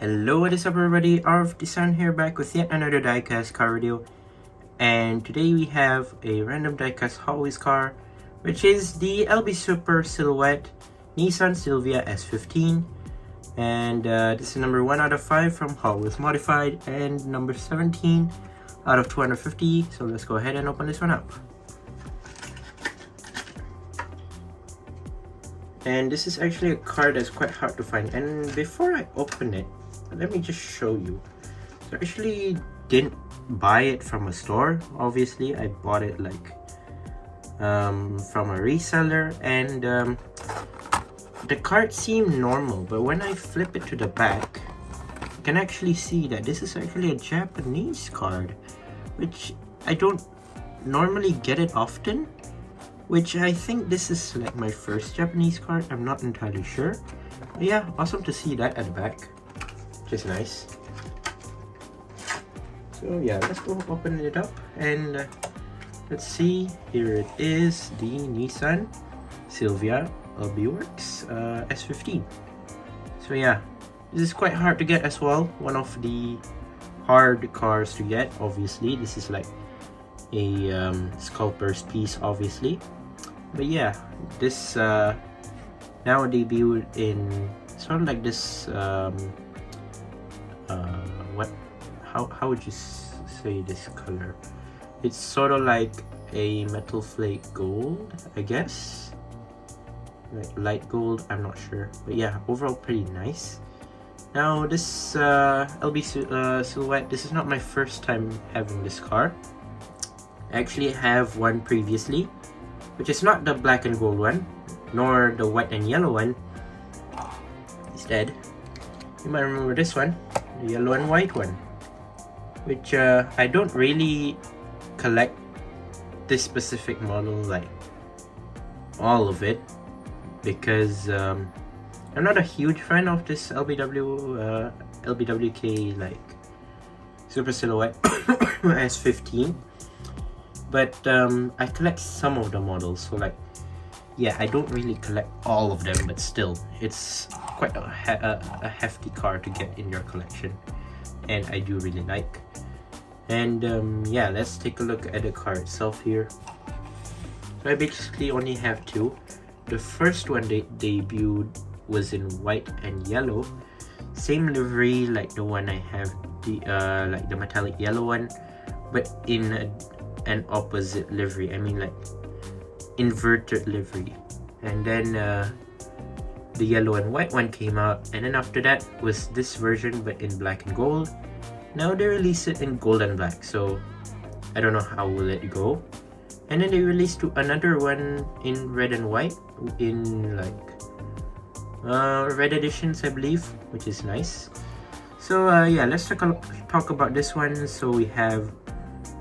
Hello, what is up everybody, Nissan here back with yet another diecast car video. And today we have a random diecast Hot Wheels car, which is the LB Super Silhouette Nissan Silvia S15. And this is number 1 out of 5 from Hot Wheels Modified and number 17 out of 250. So let's go ahead and open this one up. And this is actually a car that's quite hard to find. And before I open it, let me just show you. So I actually didn't buy it from a store. Obviously, I bought it like from a reseller, and the card seemed normal, but when I flip it to the back, you can actually see that this is actually a Japanese card, which I don't normally get it often. Which I think this is like my first Japanese card. I'm not entirely sure. But yeah, awesome to see that at the back. Which is nice. So yeah, let's go open it up and let's see. Here it is, the Nissan Silvialbwk S15. So yeah, this is quite hard to get as well. One of the hard cars to get, obviously. This is like a sculptor's piece, obviously. But yeah, this now debuted in sort of like this how would you say this color? It's sort of like a metal flake gold, I guess, like light gold, I'm not sure, but yeah, overall pretty nice. Now this LB Silhouette, this is not my first time having this car. I actually have one previously, which is not the black and gold one, nor the white and yellow one. Instead, you might remember this one, the yellow and white one, which I don't really collect this specific model, like all of it, because I'm not a huge fan of this LBWK like Super Silhouette S15. But I collect some of the models, so like, yeah, I don't really collect all of them, but still, it's quite a hefty car to get in your collection, and I do really like. And yeah, let's take a look at the car itself here. So I basically only have two. The first one they debuted was in white and yellow, same livery like the one I have, like the metallic yellow one, but in an opposite livery. I mean like inverted livery. And then the yellow and white one came out, and then after that was this version but in black and gold. Now they release it in gold and black, so I don't know how will it go. And then they released another one in red and white, in like red editions I believe, which is nice. So yeah, let's talk about this one. So we have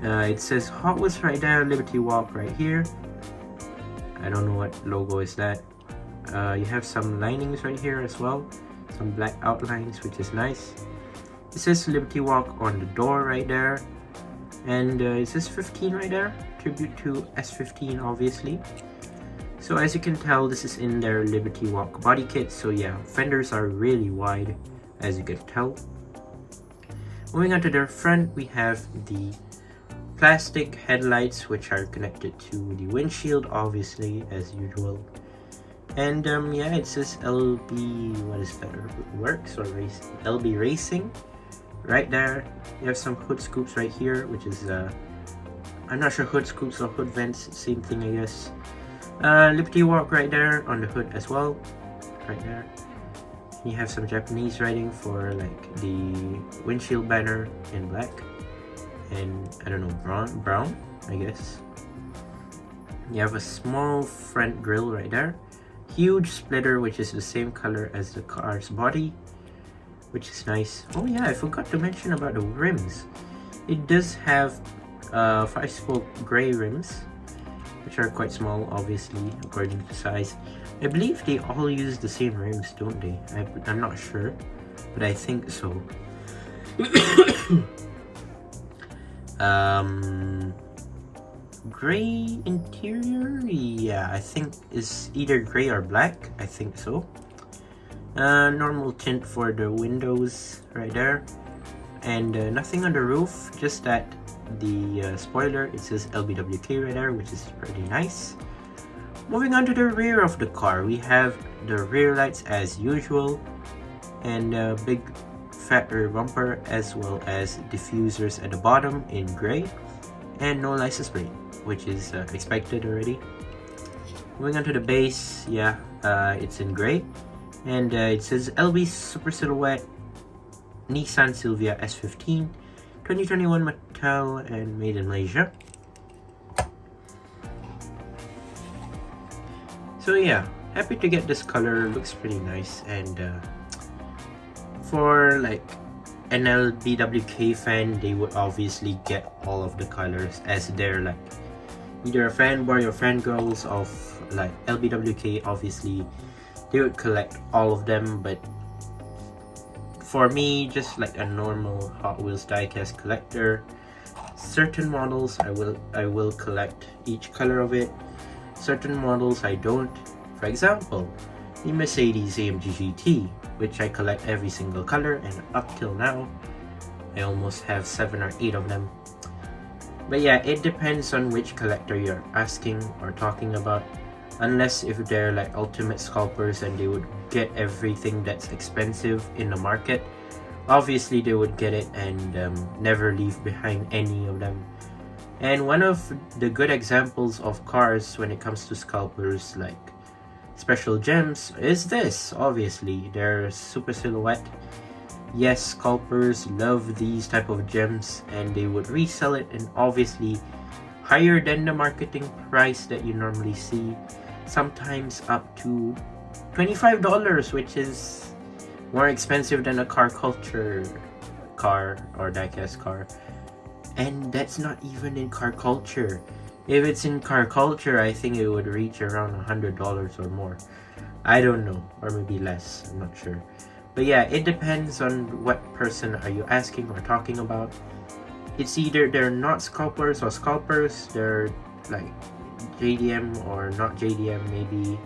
it says Hot Wheels right there, Liberty Walk right here. I don't know what logo is that. You have some linings right here as well, some black outlines, which is nice. It says Liberty Walk on the door right there, and it says 15 right there, tribute to S15 obviously. So as you can tell, this is in their Liberty Walk body kit, so yeah, fenders are really wide, as you can tell. Moving on to their front, we have the plastic headlights, which are connected to the windshield, obviously, as usual. And yeah, it says LB, what is that, works or race, LB Racing right there. You have some hood scoops right here, which is I'm not sure, hood scoops or hood vents, same thing I guess. Liberty Walk right there on the hood as well, right there. You have some Japanese writing for like the windshield banner in black, and I don't know, brown I guess. You have a small front grille right there, huge splitter which is the same color as the car's body, which is nice. Oh yeah, I forgot to mention about the rims. It does have 5-spoke gray rims, which are quite small obviously according to the size. I believe they all use the same rims, don't they? I'm not sure, but I think so. Gray interior, yeah, I think is either gray or black, I think so. Normal tint for the windows right there, and nothing on the roof, just that the spoiler, it says LBWK right there, which is pretty nice. Moving on to the rear of the car, we have the rear lights as usual, and a big fat rear bumper, as well as diffusers at the bottom in gray, and no license plate, which is expected already. Moving on to the base, yeah, it's in gray, and it says LB Super Silhouette Nissan Silvia S15 2021 Mattel and made in Malaysia. So yeah, happy to get this color, looks pretty nice, and for like an LBWK fan, they would obviously get all of the colors, as they're like either a fanboy or fangirls of like LBWK. Obviously they would collect all of them, but for me, just like a normal Hot Wheels diecast collector, certain models I will collect each color of it, certain models I don't. For example, the Mercedes AMG GT, which I collect every single color, and up till now I almost have 7 or 8 of them. But yeah, it depends on which collector you're asking or talking about, unless if they're like ultimate scalpers and they would get everything that's expensive in the market. Obviously they would get it and never leave behind any of them. And one of the good examples of cars when it comes to scalpers, like special gems, is this. Obviously they're Super Silhouette. Yes, scalpers love these type of gems, and they would resell it, and obviously higher than the marketing price that you normally see, sometimes up to $25, which is more expensive than a car culture car or diecast car. And that's not even in car culture. If it's in car culture, I think it would reach around $100 or more. I don't know, or maybe less, I'm not sure. But yeah, it depends on what person are you asking or talking about. It's either they're not scalpers or scalpers, they're like JDM or not JDM, maybe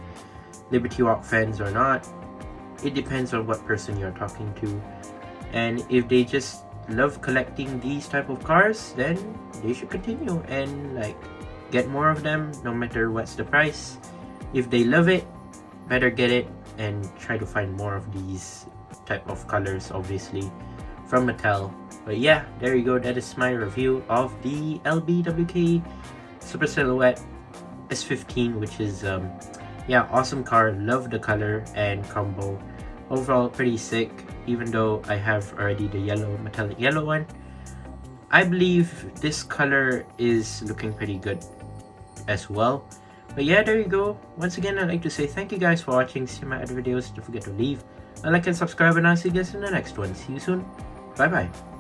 Liberty Walk fans or not. It depends on what person you're talking to. And if they just love collecting these type of cars, then they should continue and like get more of them, no matter what's the price. If they love it, better get it and try to find more of these type of colors, obviously from Mattel. But yeah, there you go, that is my review of the LBWK Super Silhouette S15, which is yeah, awesome car. Love the color and combo. Overall pretty sick, even though I have already the yellow, metallic yellow one. I believe this color is looking pretty good as well. But yeah, there you go. Once again, I'd like to say thank you guys for watching. See my other videos. Don't forget to leave a like and subscribe, and I'll see you guys in the next one. See you soon. Bye bye.